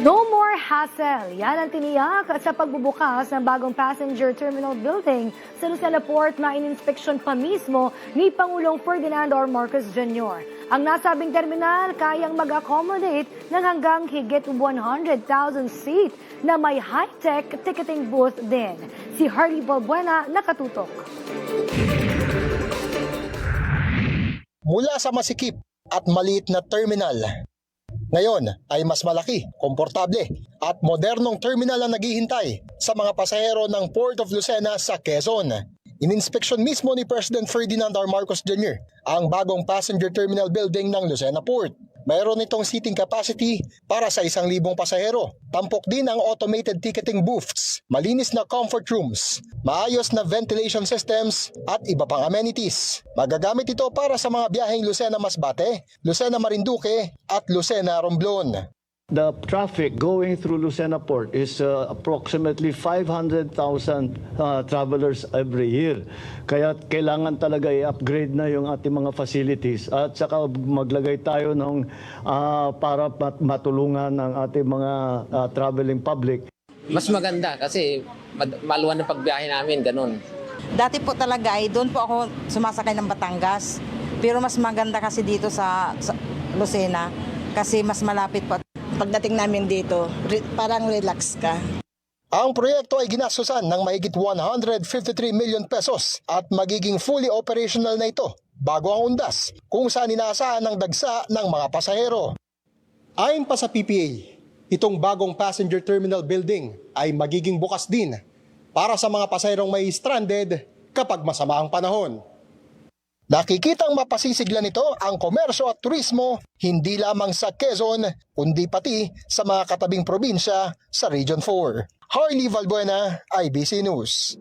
No more hassle. Yan ang tiniyak sa pagbubukas ng bagong passenger terminal building sa Lucena Port na ininspeksyon pa mismo ni Pangulong Ferdinand R. Marcos Jr. Ang nasabing terminal kayang mag-accommodate ng hanggang higit 100,000 seat na may high-tech ticketing booth din. Si Harley Balbuena nakatutok. Mula sa masikip at maliit na terminal, ngayon ay mas malaki, komportable at modernong terminal ang naghihintay sa mga pasahero ng Port of Lucena sa Quezon. Ininspeksyon mismo ni President Ferdinand R. Marcos Jr. ang bagong passenger terminal building ng Lucena Port. Mayroon itong seating capacity para sa 1,000 pasahero. Tampok din ang automated ticketing booths, malinis na comfort rooms, maayos na ventilation systems at iba pang amenities. Magagamit ito para sa mga biyaheng Lucena Masbate, Lucena Marinduque at Lucena Romblon. The traffic going through Lucena Port is approximately 500,000 travelers every year. Kaya kailangan talaga i-upgrade na yung ating mga facilities at saka maglagay tayo ng para matulungan ng ating mga traveling public. Mas maganda kasi maluwan ang pagbiyahe namin, ganun. Dati po talaga ay doon po ako sumasakay ng Batangas. Pero mas maganda kasi dito sa Lucena kasi mas malapit po. Pagdating namin dito, parang relax ka. Ang proyekto ay ginastusan ng mahigit 153 million pesos at magiging fully operational na ito bago ang undas kung saan inaasahan ng dagsa ng mga pasahero. Ayon pa sa PPA, itong bagong passenger terminal building ay magiging bukas din para sa mga pasaherong may stranded kapag masama ang panahon. Nakikitang mapasisigla nito ang komersyo at turismo hindi lamang sa Quezon kundi pati sa mga katabing probinsya sa Region 4. Harley Balbuena, IBC News.